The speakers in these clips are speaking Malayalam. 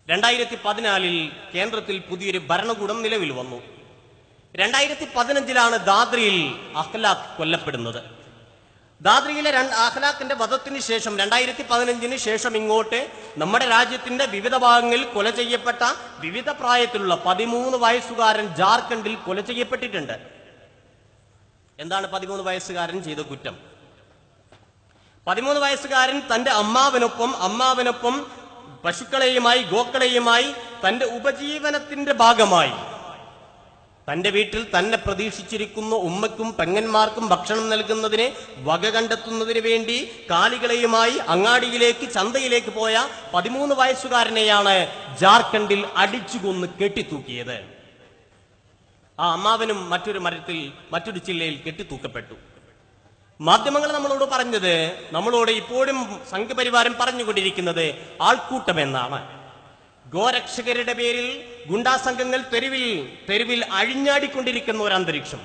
2014 കേന്ദ്രത്തിൽ പുതിയൊരു ഭരണകൂടം നിലവിൽ വന്നു. 2015 ദാദ്രിയിൽ അഖ്ലാഖ് കൊല്ലപ്പെടുന്നത്. ദാദ്രിയിലെ അഖ്ലാഖിന്റെ വധത്തിന് ശേഷം 2015 ശേഷം ഇങ്ങോട്ട് നമ്മുടെ രാജ്യത്തിന്റെ വിവിധ ഭാഗങ്ങളിൽ കൊല ചെയ്യപ്പെട്ട വിവിധ പ്രായത്തിലുള്ള 13 വയസ്സുകാരൻ ജാർഖണ്ഡിൽ കൊല ചെയ്യപ്പെട്ടിട്ടുണ്ട്. എന്താണ് 13 വയസ്സുകാരൻ ചെയ്ത കുറ്റം? 13 വയസ്സുകാരൻ തന്റെ അമ്മാവനൊപ്പം പശുക്കളെയുമായി ഗോക്കളെയുമായി തന്റെ ഉപജീവനത്തിന്റെ ഭാഗമായി തന്റെ വീട്ടിൽ തന്നെ പ്രതീക്ഷിച്ചിരിക്കുന്ന ഉമ്മയ്ക്കും പെങ്ങന്മാർക്കും ഭക്ഷണം നൽകുന്നതിന് വക കണ്ടെത്തുന്നതിന് വേണ്ടി കാലികളെയുമായി അങ്ങാടിയിലേക്ക് ചന്തയിലേക്ക് പോയ 13 വയസ്സുകാരനെയാണ് ജാർഖണ്ഡിൽ അടിച്ചുകൊന്ന് കെട്ടിത്തൂക്കിയത്. ആ അമ്മാവനും മറ്റൊരു ജില്ലയിൽ കെട്ടിത്തൂക്കപ്പെട്ടു. മാധ്യമങ്ങൾ നമ്മളോട് ഇപ്പോഴും സംഘപരിവാരം പറഞ്ഞുകൊണ്ടിരിക്കുന്നത് ആൾക്കൂട്ടമെന്നാണ്. ഗോരക്ഷകരുടെ പേരിൽ ഗുണ്ടാ സംഘങ്ങൾ തെരുവിൽ അഴിഞ്ഞാടിക്കൊണ്ടിരിക്കുന്ന ഒരു അന്തരീക്ഷം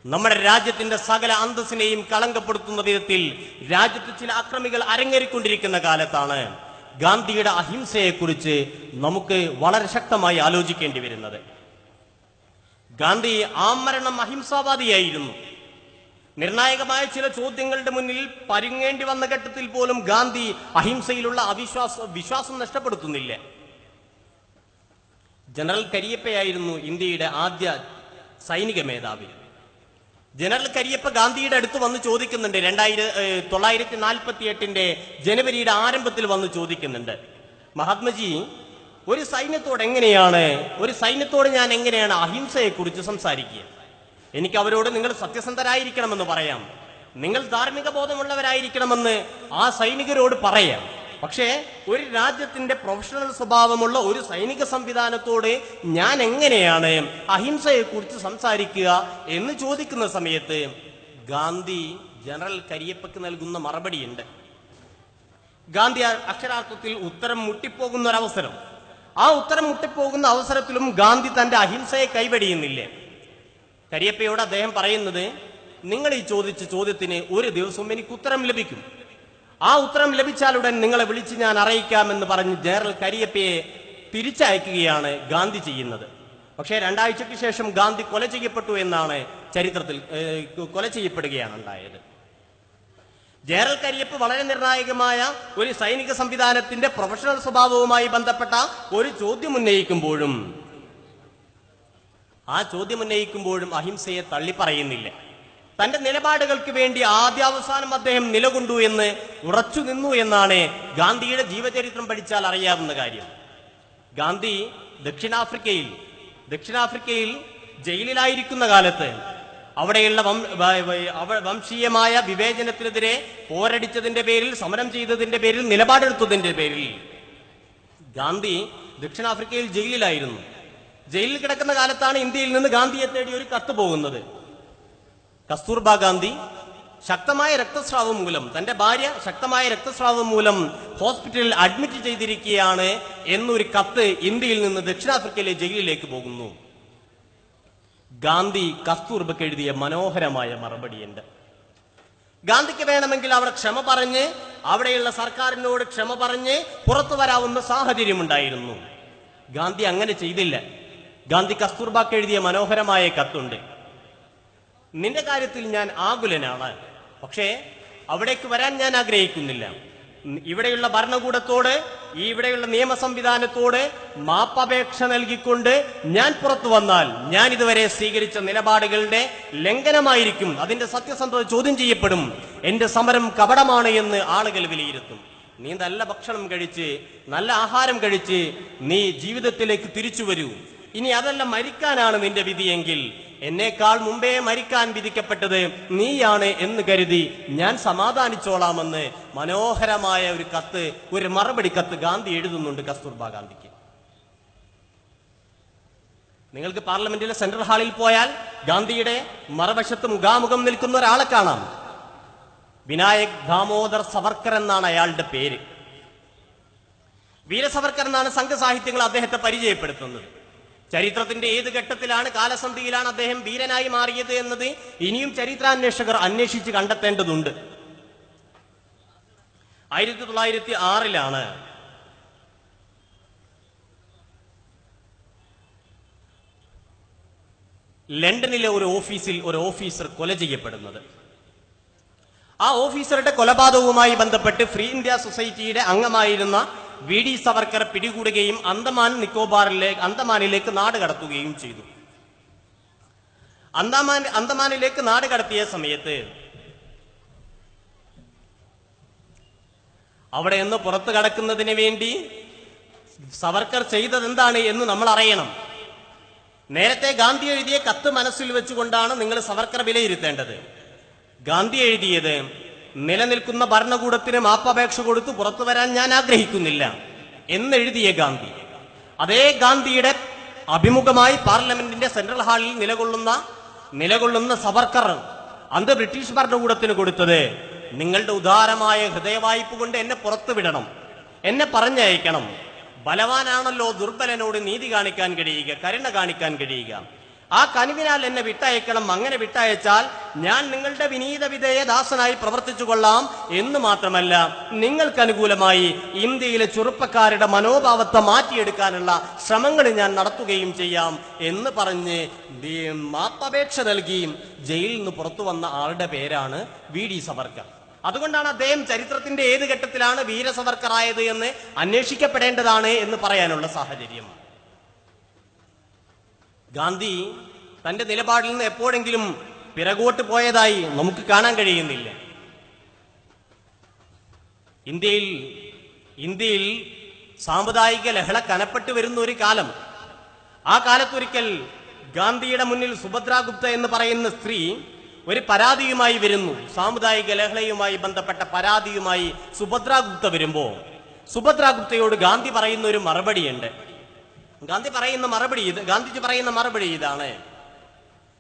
നമ്മുടെ രാജ്യത്തിന്റെ സകല അന്തസ്സിനെയും കളങ്കപ്പെടുത്തുന്ന വിധത്തിൽ രാജ്യത്ത് ചില അക്രമികൾ അരങ്ങേറിക്കൊണ്ടിരിക്കുന്ന കാലത്താണ് ഗാന്ധിയുടെ അഹിംസയെക്കുറിച്ച് നമുക്ക് വളരെ ശക്തമായി ആലോചിക്കേണ്ടി വരുന്നത്. ഗാന്ധി ആമരണം അഹിംസാവാദിയായിരുന്നു. നിർണായകമായ ചില ചോദ്യങ്ങളുടെ മുന്നിൽ പരുങ്ങേണ്ടി വന്ന ഘട്ടത്തിൽ പോലും ഗാന്ധി അഹിംസയിലുള്ള വിശ്വാസം നഷ്ടപ്പെടുത്തുന്നില്ല. ജനറൽ കരിയപ്പയായിരുന്നു ഇന്ത്യയുടെ ആദ്യ സൈനിക മേധാവി. ജനറൽ കരിയപ്പ ഗാന്ധിയുടെ അടുത്ത് വന്ന് ചോദിക്കുന്നുണ്ട്. 1948 ജനുവരിയുടെ ആരംഭത്തിൽ വന്ന് ചോദിക്കുന്നുണ്ട്, മഹാത്മജി, ഒരു സൈന്യത്തോട് ഞാൻ എങ്ങനെയാണ് അഹിംസയെക്കുറിച്ച് സംസാരിക്കുക? എനിക്ക് അവരോട് നിങ്ങൾ സത്യസന്ധരായിരിക്കണമെന്ന് പറയാം, നിങ്ങൾ ധാർമ്മിക ബോധമുള്ളവരായിരിക്കണമെന്ന് ആ സൈനികരോട് പറയാം. പക്ഷേ ഒരു രാജ്യത്തിന്റെ പ്രൊഫഷണൽ സ്വഭാവമുള്ള ഒരു സൈനിക സംവിധാനത്തോട് ഞാൻ എങ്ങനെയാണ് അഹിംസയെക്കുറിച്ച് സംസാരിക്കുക എന്ന് ചോദിക്കുന്ന സമയത്ത് ഗാന്ധി ജനറൽ കരിയപ്പയ്ക്ക് നൽകുന്ന മറുപടിയുണ്ട്. ഗാന്ധി അക്ഷരാർത്ഥത്തിൽ ഉത്തരം മുട്ടിപ്പോകുന്ന ഒരവസരം. ആ ഉത്തരം മുട്ടിപ്പോകുന്ന അവസരത്തിലും ഗാന്ധി തന്റെ അഹിംസയെ കൈവെടിയുന്നില്ലേ. കരിയപ്പയോട് അദ്ദേഹം പറയുന്നത്, നിങ്ങൾ ഈ ചോദിച്ച ചോദ്യത്തിന് ഒരു ദിവസം എനിക്ക് ഉത്തരം ലഭിക്കും. ആ ഉത്തരം ലഭിച്ചാലുടൻ നിങ്ങളെ വിളിച്ച് ഞാൻ അറിയിക്കാമെന്ന് പറഞ്ഞ് ജനറൽ കരിയപ്പയെ തിരിച്ചയക്കുകയാണ് ഗാന്ധി ചെയ്യുന്നത്. പക്ഷേ 2 ആഴ്ചയ്ക്ക് ശേഷം ഗാന്ധി കൊല ചെയ്യപ്പെട്ടു എന്നാണ് ചരിത്രത്തിൽ കൊല ചെയ്യപ്പെടുകയാണ് ഉണ്ടായത്. ജനറൽ കരിയപ്പ് വളരെ നിർണായകമായ ഒരു സൈനിക സംവിധാനത്തിന്റെ പ്രൊഫഷണൽ സ്വഭാവവുമായി ബന്ധപ്പെട്ട ഒരു ചോദ്യം ഉന്നയിക്കുമ്പോഴും അഹിംസയെ തള്ളിപ്പറയുന്നില്ല. തന്റെ നിലപാടുകൾക്ക് വേണ്ടി ആദ്യാവസാനം അദ്ദേഹം നിലകൊണ്ടു എന്ന് ഉറച്ചു നിന്നു എന്നാണ് ഗാന്ധിയുടെ ജീവചരിത്രം പഠിച്ചാൽ അറിയാവുന്ന കാര്യം. ഗാന്ധി ദക്ഷിണാഫ്രിക്കയിൽ ജയിലിലായിരിക്കുന്ന കാലത്ത് അവിടെയുള്ള വംശീയമായ വിവേചനത്തിനെതിരെ പോരടിച്ചതിന്റെ പേരിൽ, സമരം ചെയ്തതിന്റെ പേരിൽ, നിലപാടെടുത്തതിന്റെ പേരിൽ ഗാന്ധി ദക്ഷിണാഫ്രിക്കയിൽ ജയിലിലായിരുന്നു. ജയിലിൽ കിടക്കുന്ന കാലത്താണ് ഇന്ത്യയിൽ നിന്ന് ഗാന്ധിയെ തേടി ഒരു കത്ത് പോകുന്നത്. കസ്തൂർബ ഗാന്ധി തന്റെ ഭാര്യ ശക്തമായ രക്തസ്രാവം മൂലം ഹോസ്പിറ്റലിൽ അഡ്മിറ്റ് ചെയ്തിരിക്കുകയാണ് എന്നൊരു കത്ത് ഇന്ത്യയിൽ നിന്ന് ദക്ഷിണാഫ്രിക്കയിലെ ജയിലിലേക്ക് പോകുന്നു. ഗാന്ധി കസ്തൂർബയ്ക്ക് എഴുതിയ മനോഹരമായ മറുപടിയുണ്ട്. ഗാന്ധിക്ക് വേണമെങ്കിൽ അവിടെയുള്ള സർക്കാരിനോട് ക്ഷമ പറഞ്ഞ് പുറത്തു വരാവുന്ന സാഹചര്യമുണ്ടായിരുന്നു. ഗാന്ധി അങ്ങനെ ചെയ്തില്ല. ഗാന്ധി കസ്തൂർബാക്ക് എഴുതിയ മനോഹരമായ കത്തുണ്ട്. നിന്റെ കാര്യത്തിൽ ഞാൻ ആകുലനാണ്, പക്ഷേ അവിടേക്ക് വരാൻ ഞാൻ ആഗ്രഹിക്കുന്നില്ല. ഇവിടെയുള്ള ഭരണകൂടത്തോട്, ഇവിടെയുള്ള നിയമ സംവിധാനത്തോട് മാപ്പപേക്ഷ നൽകിക്കൊണ്ട് ഞാൻ പുറത്തു വന്നാൽ ഞാൻ ഇതുവരെ സ്വീകരിച്ച നിലപാടുകളുടെ ലംഘനമായിരിക്കും. അതിന്റെ സത്യസന്ധത ചോദ്യം ചെയ്യപ്പെടും. എന്റെ സമരം കപടമാണ് എന്ന് ആളുകൾ വിലയിരുത്തും. നീ നല്ല ഭക്ഷണം കഴിച്ച്, നല്ല ആഹാരം കഴിച്ച് നീ ജീവിതത്തിലേക്ക് തിരിച്ചു വരൂ. ഇനി അതല്ല മരിക്കാനാണ് നിന്റെ വിധിയെങ്കിൽ എന്നേക്കാൾ മുമ്പേ മരിക്കാൻ വിധിക്കപ്പെട്ടത് നീയാണ് എന്ന് കരുതി ഞാൻ സമാധാനിച്ചോളാമെന്ന് മനോഹരമായ ഒരു മറുപടി കത്ത് ഗാന്ധി എഴുതുന്നുണ്ട് കസ്തൂർബ ഗാന്ധിക്ക്. നിങ്ങൾക്ക് പാർലമെന്റിലെ സെൻട്രൽ ഹാളിൽ പോയാൽ ഗാന്ധിയുടെ മറുവശത്ത് മുഖാമുഖം നിൽക്കുന്ന ഒരാളെ കാണാം. വിനായക് ദാമോദർ സവർക്കർ എന്നാണ് അയാളുടെ പേര്. വീര സവർക്കർ എന്നാണ് സംഘസാഹിത്യങ്ങൾ അദ്ദേഹത്തെ പരിചയപ്പെടുത്തുന്നത്. ചരിത്രത്തിന്റെ ഏത് ഘട്ടത്തിലാണ്, കാലസന്ധിയിലാണ് അദ്ദേഹം വീരനായി മാറിയത് എന്നത് ഇനിയും ചരിത്രാന്വേഷകർ അന്വേഷിച്ച് കണ്ടെത്തേണ്ടതുണ്ട്. 1906 ലണ്ടനിലെ ഒരു ഓഫീസിൽ ഒരു ഓഫീസർ കൊല ചെയ്യപ്പെടുന്നത്. ആ ഓഫീസറുടെ കൊലപാതകവുമായി ബന്ധപ്പെട്ട് ഫ്രീ ഇന്ത്യ സൊസൈറ്റിയുടെ അംഗമായിരുന്ന വി ഡി സവർക്കർ പിടികൂടുകയും അന്തമാനിലേക്ക് നാട് കടത്തുകയും ചെയ്തു. അന്തമാനിലേക്ക് നാട് കടത്തിയ സമയത്ത് അവിടെ നിന്ന് പുറത്തു കടക്കുന്നതിന് വേണ്ടി സവർക്കർ ചെയ്തത് എന്താണ് എന്ന് നമ്മൾ അറിയണം. നേരത്തെ ഗാന്ധി എഴുതിയ കത്ത് മനസ്സിൽ വെച്ചുകൊണ്ടാണ് നിങ്ങൾ സവർക്കർ വിലയിരുത്തേണ്ടത്. ഗാന്ധി എഴുതിയത് നിലനിൽക്കുന്ന ഭരണകൂടത്തിന് മാപ്പപേക്ഷ കൊടുത്ത് പുറത്തു വരാൻ ഞാൻ ആഗ്രഹിക്കുന്നില്ല എന്നെഴുതിയ ഗാന്ധി, അതേ ഗാന്ധിയുടെ അഭിമുഖമായി പാർലമെന്റിന്റെ സെൻട്രൽ ഹാളിൽ നിലകൊള്ളുന്ന സവർക്കർ അന്ന് ബ്രിട്ടീഷ് ഭരണകൂടത്തിന് കൊടുത്തത്, നിങ്ങളുടെ ഉദാരമായ ഹൃദയവായ്പ കൊണ്ട് എന്നെ പുറത്തു വിടണം, എന്നെ പറഞ്ഞയക്കണം. ബലവാനാണല്ലോ ദുർബലനോട് നീതി കാണിക്കാൻ കഴിയുക, കരുണ കാണിക്കാൻ കഴിയുക. ആ കനിവിനാൽ എന്നെ വിട്ടയക്കണം. അങ്ങനെ വിട്ടയച്ചാൽ ഞാൻ നിങ്ങളുടെ വിനീത വിധേയ ദാസനായി പ്രവർത്തിച്ചു കൊള്ളാം എന്ന് മാത്രമല്ല, നിങ്ങൾക്ക് അനുകൂലമായി ഇന്ത്യയിലെ ചെറുപ്പക്കാരുടെ മനോഭാവത്തെ മാറ്റിയെടുക്കാനുള്ള ശ്രമങ്ങൾ ഞാൻ നടത്തുകയും ചെയ്യാം എന്ന് പറഞ്ഞ് മാപ്പപേക്ഷ നൽകി ജയിലിൽ നിന്ന് പുറത്തു വന്ന ആളുടെ പേരാണ് വി ഡി സവർക്കർ. അതുകൊണ്ടാണ് അദ്ദേഹം ചരിത്രത്തിന്റെ ഏത് ഘട്ടത്തിലാണ് വീര സവർക്കർ ആയത് എന്ന് അന്വേഷിക്കപ്പെടേണ്ടതാണ് എന്ന് പറയാനുള്ള സാഹചര്യം. ഗാന്ധി തന്റെ നിലപാടിൽ നിന്ന് എപ്പോഴെങ്കിലും പിറകോട്ട് പോയതായി നമുക്ക് കാണാൻ കഴിയുന്നില്ല. ഇന്ത്യയിൽ സാമുദായിക ലഹള കനപ്പെട്ടു വരുന്ന ഒരു കാലം. ആ കാലത്തൊരിക്കൽ ഗാന്ധിയുടെ മുന്നിൽ സുഭദ്ര ഗുപ്ത എന്ന് പറയുന്ന സ്ത്രീ ഒരു പരാതിയുമായി വരുന്നു. സാമുദായിക ലഹളയുമായി ബന്ധപ്പെട്ട പരാതിയുമായി സുഭദ്ര ഗുപ്ത വരുമ്പോ സുഭദ്ര ഗുപ്തയോട് ഗാന്ധി പറയുന്ന ഒരു മറുപടിയുണ്ട്. ഗാന്ധിജി പറയുന്ന മറുപടി ഇതാണ്: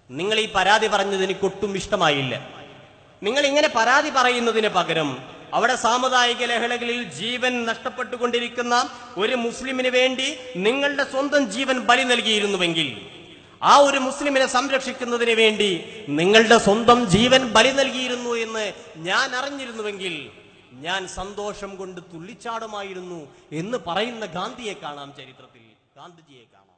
നിങ്ങൾ ഈ പരാതി പറഞ്ഞത് എനിക്ക് ഒട്ടും ഇഷ്ടമായില്ല. നിങ്ങൾ ഇങ്ങനെ പരാതി പറയുന്നതിന് പകരം അവിടെ സാമുദായിക ലഹളകളിൽ ജീവൻ നഷ്ടപ്പെട്ടുകൊണ്ടിരിക്കുന്ന ഒരു മുസ്ലിമിന് വേണ്ടി നിങ്ങളുടെ സ്വന്തം ജീവൻ ബലി നൽകിയിരുന്നുവെങ്കിൽ, ആ ഒരു മുസ്ലിമിനെ സംരക്ഷിക്കുന്നതിന് വേണ്ടി നിങ്ങളുടെ സ്വന്തം ജീവൻ ബലി നൽകിയിരുന്നു എന്ന് ഞാൻ അറിഞ്ഞിരുന്നുവെങ്കിൽ ഞാൻ സന്തോഷം കൊണ്ട് തുള്ളിച്ചാടുമായിരുന്നു എന്ന് പറയുന്ന ഗാന്ധിയെ കാണാം, ചരിത്രത്തിൽ ഗാന്ധിജിയെ കാണാം.